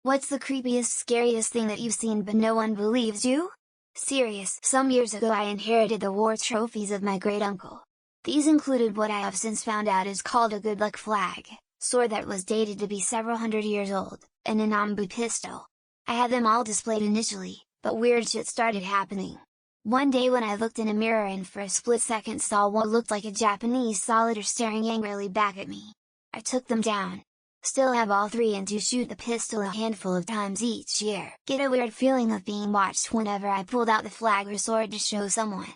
What's the creepiest, scariest thing that you've seen but no one believes you? Serious. Some years ago I inherited the war trophies of my great-uncle. These included what I have since found out is called a good luck flag, sword that was dated to be several hundred years old, and an ombu pistol. I had them all displayed initially, but weird shit started happening. One day when I looked in a mirror and for a split second saw what looked like a Japanese soldier staring angrily back at me, I took them down. Still have all three and do shoot the pistol a handful of times each year. Get a weird feeling of being watched whenever I pulled out the flag or sword to show someone.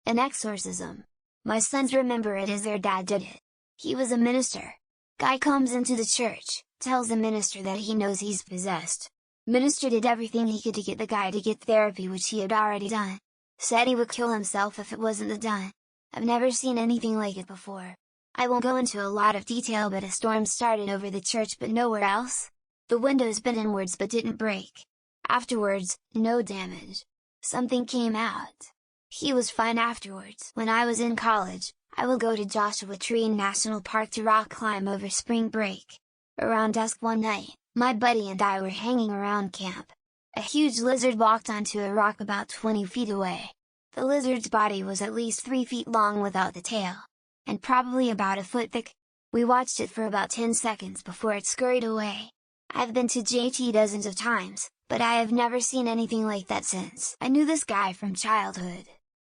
An exorcism. My sons remember it as their dad did it. He was a minister. Guy comes into the church, tells the minister that he knows he's possessed. Minister did everything he could to get the guy to get therapy, which he had already done. Said he would kill himself if it wasn't done. I've never seen anything like it before. I won't go into a lot of detail, but a storm started over the church but nowhere else. The windows bent inwards but didn't break. Afterwards, no damage. Something came out. He was fine afterwards. When I was in college, I would go to Joshua Tree National Park to rock climb over spring break. Around dusk one night, my buddy and I were hanging around camp. A huge lizard walked onto a rock about 20 feet away. The lizard's body was at least 3 feet long without the tail, and probably about a foot thick. We watched it for about 10 seconds before it scurried away. I've been to JT dozens of times, but I have never seen anything like that since. I knew this guy from childhood,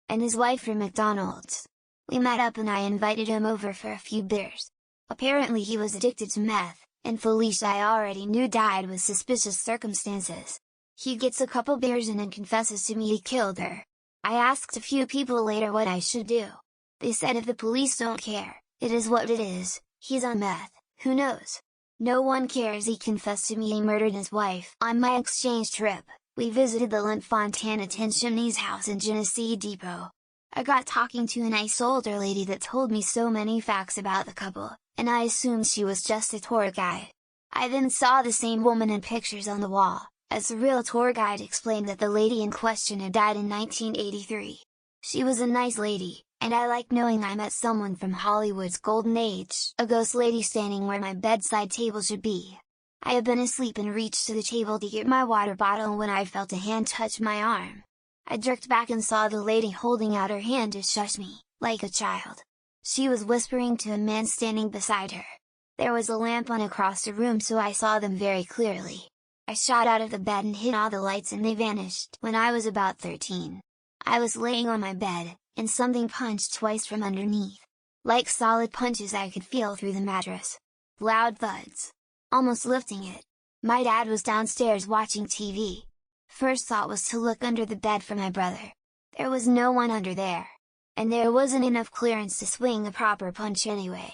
and his wife from McDonald's. We met up and I invited him over for a few beers. Apparently he was addicted to meth, and Felicia I already knew died with suspicious circumstances. He gets a couple beers and then confesses to me he killed her. I asked a few people later what I should do. They said if the police don't care, it is what it is. He's on meth, who knows? No one cares. He confessed to me he murdered his wife. On my exchange trip, we visited the Fontana chimney's house in Genesee Depot. I got talking to a nice older lady that told me so many facts about the couple, and I assumed she was just a tour guide. I then saw the same woman in pictures on the wall, as the real tour guide explained that the lady in question had died in 1983. She was a nice lady, and I like knowing I met someone from Hollywood's golden age. A ghost lady standing where my bedside table should be. I had been asleep and reached to the table to get my water bottle when I felt a hand touch my arm. I jerked back and saw the lady holding out her hand to shush me, like a child. She was whispering to a man standing beside her. There was a lamp on across the room so I saw them very clearly. I shot out of the bed and hit all the lights and they vanished. When I was about 13. I was laying on my bed, and something punched twice from underneath. Like solid punches I could feel through the mattress. Loud thuds. Almost lifting it. My dad was downstairs watching TV. First thought was to look under the bed for my brother. There was no one under there. And there wasn't enough clearance to swing a proper punch anyway.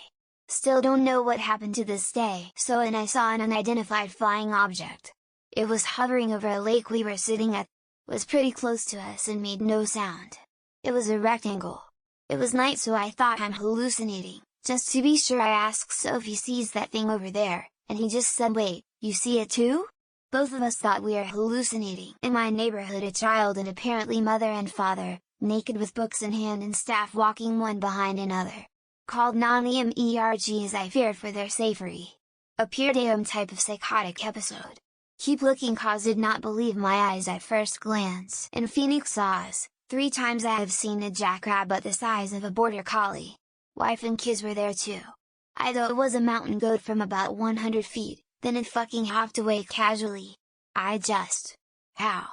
Still don't know what happened to this day. And I saw an unidentified flying object. It was hovering over a lake we were sitting at, was pretty close to us and made no sound. It was a rectangle. It was night so I thought I'm hallucinating. Just to be sure I asked So if he sees that thing over there, and he just said wait, you see it too? Both of us thought we are hallucinating. In my neighborhood a child and apparently mother and father, naked with books in hand and staff walking one behind another. Called non-emerg as I feared for their safety. Appeared type of psychotic episode. Keep looking cause did not believe my eyes at first glance. In Phoenix Oz, 3 times I have seen a jackrabbit the size of a border collie. Wife and kids were there too. I thought it was a mountain goat from about 100 feet, then it fucking hopped away casually. How?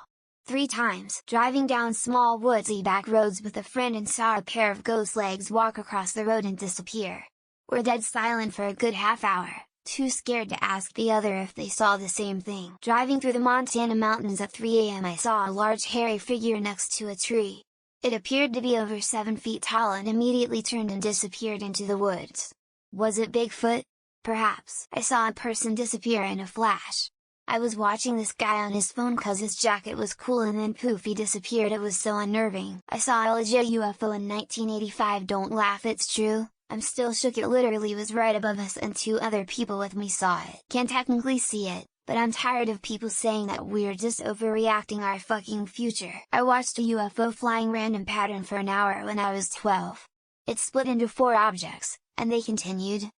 3 times. Driving down small woodsy back roads with a friend and saw a pair of ghost legs walk across the road and disappear. We're dead silent for a good half hour. Too scared to ask the other if they saw the same thing. Driving through the Montana mountains at 3 a.m. I saw a large hairy figure next to a tree. It appeared to be over 7 feet tall and immediately turned and disappeared into the woods. Was it Bigfoot? Perhaps. I saw a person disappear in a flash. I was watching this guy on his phone cause his jacket was cool and then poof he disappeared. It was so unnerving. I saw a legit UFO in 1985. Don't laugh, it's true. I'm still shook. It literally was right above us and 2 other people with me saw it. Can't technically see it, but I'm tired of people saying that we're just overreacting our fucking future. I watched a UFO flying random pattern for an hour when I was 12. It split into 4 objects, and they continued,